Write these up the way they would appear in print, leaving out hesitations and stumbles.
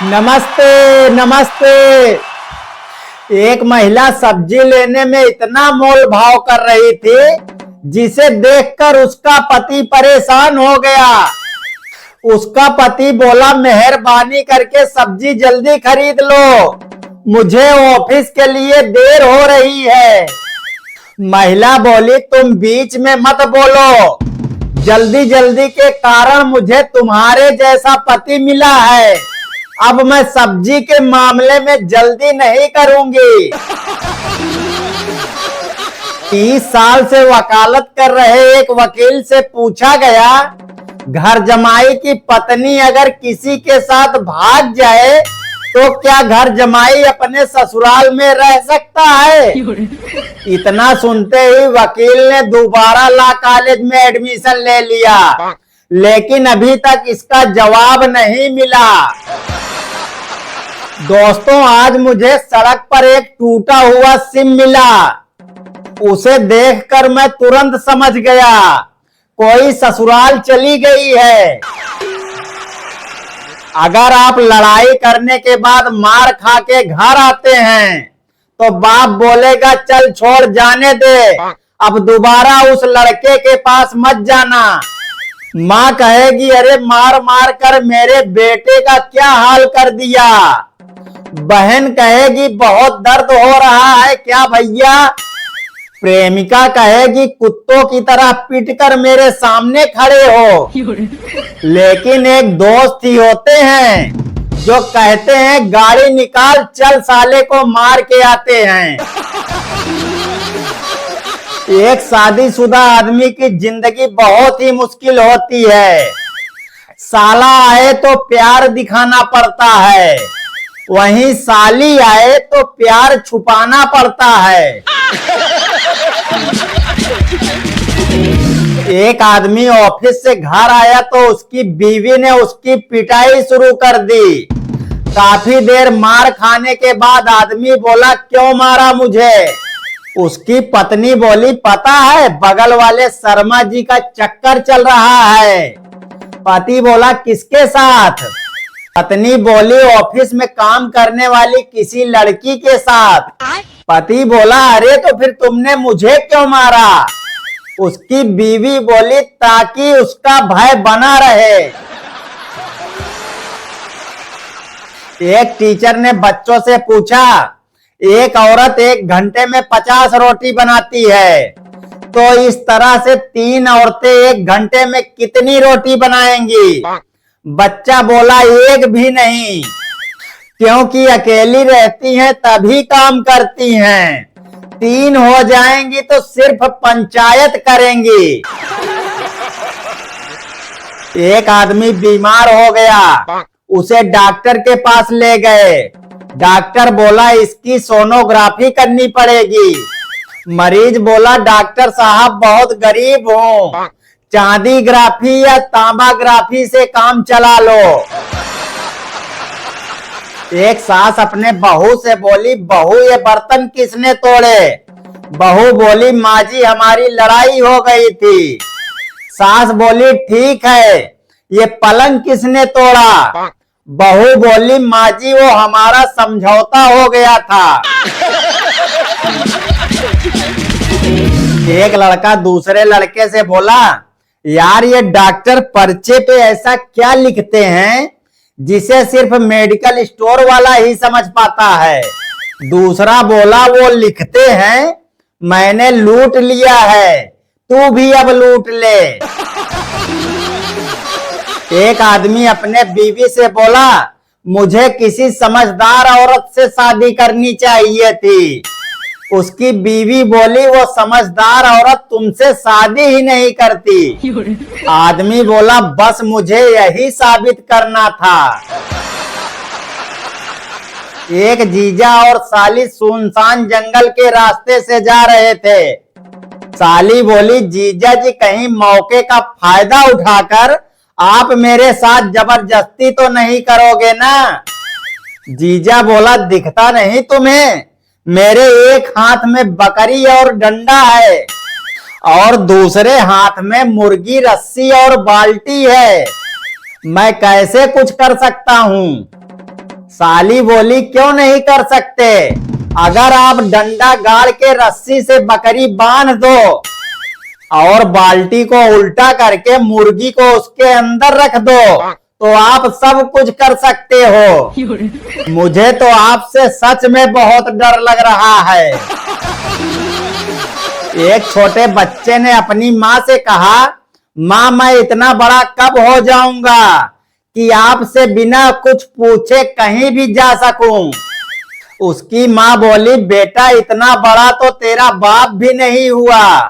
नमस्ते नमस्ते। एक महिला सब्जी लेने में इतना मोल भाव कर रही थी जिसे देखकर उसका पति परेशान हो गया। उसका पति बोला, मेहरबानी करके सब्जी जल्दी खरीद लो, मुझे ऑफिस के लिए देर हो रही है। महिला बोली, तुम बीच में मत बोलो, जल्दी जल्दी के कारण मुझे तुम्हारे जैसा पति मिला है। अब मैं सब्जी के मामले में जल्दी नहीं करूंगी। 30 साल से वकालत कर रहे एक वकील से पूछा गया, घर जमाई की पत्नी अगर किसी के साथ भाग जाए तो क्या घर जमाई अपने ससुराल में रह सकता है? इतना सुनते ही वकील ने दोबारा लॉ कॉलेज में एडमिशन ले लिया, लेकिन अभी तक इसका जवाब नहीं मिला। दोस्तों, आज मुझे सड़क पर एक टूटा हुआ सिम मिला। उसे देखकर मैं तुरंत समझ गया, कोई ससुराल चली गई है। अगर आप लड़ाई करने के बाद मार खा के घर आते हैं तो बाप बोलेगा, चल छोड़ जाने दे, अब दोबारा उस लड़के के पास मत जाना। माँ कहेगी, अरे मार मार कर मेरे बेटे का क्या हाल कर दिया। बहन कहेगी, बहुत दर्द हो रहा है क्या भैया। प्रेमिका कहेगी, कुत्तों की तरह पीटकर मेरे सामने खड़े हो। लेकिन एक दोस्त ही होते हैं जो कहते हैं, गाड़ी निकाल, चल साले को मार के आते हैं। एक शादीशुदा आदमी की जिंदगी बहुत ही मुश्किल होती है। साला आए तो प्यार दिखाना पड़ता है, वहीं साली आए तो प्यार छुपाना पड़ता है। एक आदमी ऑफिस से घर आया तो उसकी बीवी ने उसकी पिटाई शुरू कर दी। काफी देर मार खाने के बाद आदमी बोला, क्यों मारा मुझे? उसकी पत्नी बोली, पता है बगल वाले शर्मा जी का चक्कर चल रहा है। पति बोला, किसके साथ? पत्नी बोली, ऑफिस में काम करने वाली किसी लड़की के साथ। पति बोला, अरे तो फिर तुमने मुझे क्यों मारा? उसकी बीवी बोली, ताकि उसका भय बना रहे। एक टीचर ने बच्चों से पूछा, एक औरत 1 घंटे में 50 रोटी बनाती है, तो इस तरह से 3 औरतें 1 घंटे में कितनी रोटी बनाएंगी? बच्चा बोला, एक भी नहीं, क्योंकि अकेली रहती हैं तभी काम करती हैं। 3 हो जाएंगी तो सिर्फ पंचायत करेंगी। एक आदमी बीमार हो गया, उसे डॉक्टर के पास ले गए। डॉक्टर बोला, इसकी सोनोग्राफी करनी पड़ेगी। मरीज बोला, डॉक्टर साहब बहुत गरीब हूँ, चांदी ग्राफी या तांबा ग्राफी से काम चला लो। एक सास अपने बहू से बोली, बहू ये बर्तन किसने तोड़े? बहू बोली, माँ जी हमारी लड़ाई हो गई थी। सास बोली, ठीक है, ये पलंग किसने तोड़ा? बहू बोली, माँ जी वो हमारा समझौता हो गया था। एक लड़का दूसरे लड़के से बोला, यार ये डॉक्टर पर्चे पे ऐसा क्या लिखते हैं जिसे सिर्फ मेडिकल स्टोर वाला ही समझ पाता है? दूसरा बोला, वो लिखते हैं, मैंने लूट लिया है, तू भी अब लूट ले। एक आदमी अपने बीवी से बोला, मुझे किसी समझदार औरत से शादी करनी चाहिए थी। उसकी बीवी बोली, वो समझदार औरत तुमसे शादी ही नहीं करती। आदमी बोला, बस मुझे यही साबित करना था। एक जीजा और साली सुनसान जंगल के रास्ते से जा रहे थे। साली बोली, जीजा जी कहीं मौके का फायदा उठाकर आप मेरे साथ जबरदस्ती तो नहीं करोगे ना? जीजा बोला, दिखता नहीं तुम्हें? मेरे एक हाथ में बकरी और डंडा है और दूसरे हाथ में मुर्गी, रस्सी और बाल्टी है, मैं कैसे कुछ कर सकता हूँ? साली बोली क्यों नहीं कर सकते? अगर आप डंडा गाड़ के रस्सी से बकरी बांध दो और बाल्टी को उल्टा करके मुर्गी को उसके अंदर रख दो तो आप सब कुछ कर सकते हो। मुझे तो आपसे सच में बहुत डर लग रहा है। एक छोटे बच्चे ने अपनी माँ से कहा, माँ मैं इतना बड़ा कब हो जाऊंगा कि आपसे बिना कुछ पूछे कहीं भी जा सकूं? उसकी माँ बोली, बेटा इतना बड़ा तो तेरा बाप भी नहीं हुआ।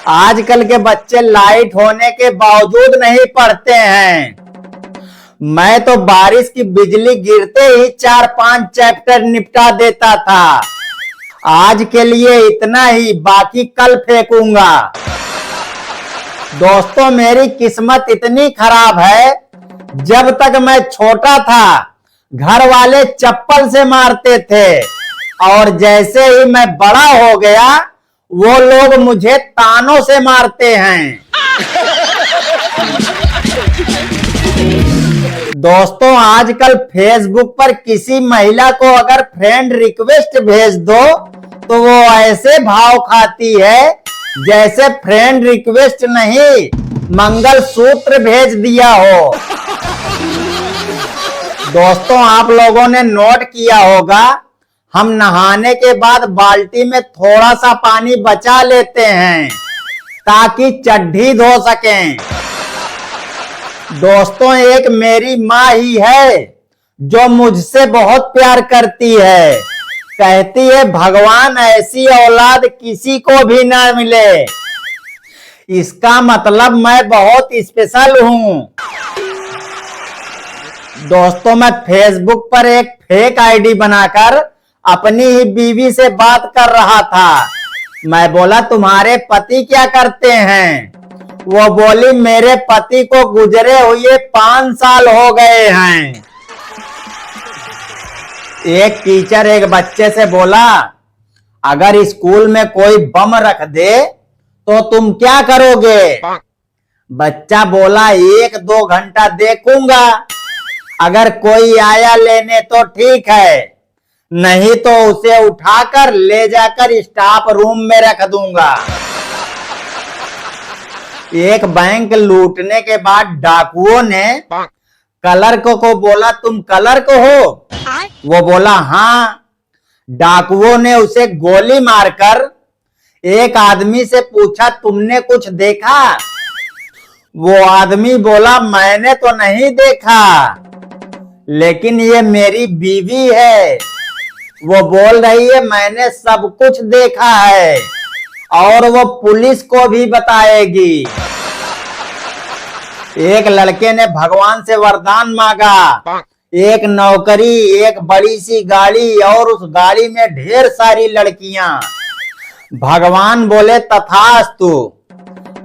आजकल के बच्चे लाइट होने के बावजूद नहीं पढ़ते हैं। मैं तो बारिश की बिजली गिरते ही 4-5 चैप्टर निपटा देता था। आज के लिए इतना ही, बाकी कल फेंकूंगा। दोस्तों मेरी किस्मत इतनी खराब है, जब तक मैं छोटा था घर वाले चप्पल से मारते थे और जैसे ही मैं बड़ा हो गया वो लोग मुझे तानों से मारते हैं। दोस्तों आजकल फेसबुक पर किसी महिला को अगर फ्रेंड रिक्वेस्ट भेज दो तो वो ऐसे भाव खाती है जैसे फ्रेंड रिक्वेस्ट नहीं मंगलसूत्र भेज दिया हो। दोस्तों आप लोगों ने नोट किया होगा, हम नहाने के बाद बाल्टी में थोड़ा सा पानी बचा लेते हैं ताकि चड्ढी धो सकें। दोस्तों एक मेरी माँ ही है जो मुझसे बहुत प्यार करती है। कहती है भगवान ऐसी औलाद किसी को भी ना मिले। इसका मतलब मैं बहुत स्पेशल हूँ। दोस्तों मैं फेसबुक पर एक फेक आईडी बनाकर अपनी ही बीवी से बात कर रहा था। मैं बोला तुम्हारे पति क्या करते हैं? वो बोली मेरे पति को गुजरे हुए 5 साल हो गए हैं। एक टीचर एक बच्चे से बोला, अगर स्कूल में कोई बम रख दे तो तुम क्या करोगे? बच्चा बोला 1-2 घंटा देखूंगा, अगर कोई आया लेने तो ठीक है, नहीं तो उसे उठाकर ले जाकर स्टाफ रूम में रख दूंगा। एक बैंक लूटने के बाद डाकुओं ने क्लर्क को बोला तुम क्लर्क हो? वो बोला हाँ। डाकुओं ने उसे गोली मारकर एक आदमी से पूछा तुमने कुछ देखा? वो आदमी बोला मैंने तो नहीं देखा, लेकिन ये मेरी बीवी है, वो बोल रही है मैंने सब कुछ देखा है और वो पुलिस को भी बताएगी। एक लड़के ने भगवान से वरदान मांगा, एक नौकरी, एक बड़ी सी गाड़ी और उस गाड़ी में ढेर सारी लड़कियां। भगवान बोले तथास्तु।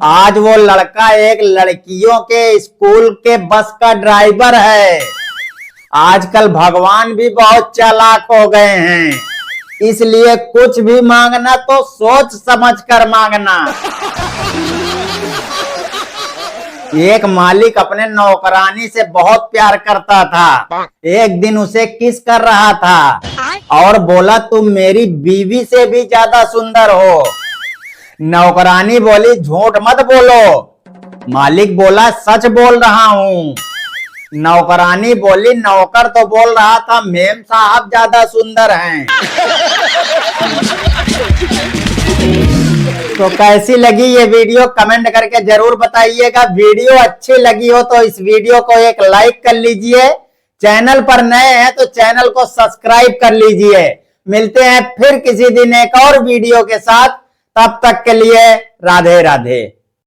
आज वो लड़का एक लड़कियों के स्कूल के बस का ड्राइवर है। आजकल भगवान भी बहुत चालाक हो गए हैं, इसलिए कुछ भी मांगना तो सोच समझ कर मांगना। एक मालिक अपने नौकरानी से बहुत प्यार करता था। एक दिन उसे किस कर रहा था और बोला तुम मेरी बीवी से भी ज्यादा सुंदर हो। नौकरानी बोली झूठ मत बोलो। मालिक बोला सच बोल रहा हूँ। नौकरानी बोली नौकर तो बोल रहा था मेम साहब ज्यादा सुंदर हैं। तो कैसी लगी ये वीडियो कमेंट करके जरूर बताइएगा। वीडियो अच्छी लगी हो तो इस वीडियो को एक लाइक कर लीजिए। चैनल पर नए हैं तो चैनल को सब्सक्राइब कर लीजिए। मिलते हैं फिर किसी दिन एक और वीडियो के साथ, तब तक के लिए राधे राधे।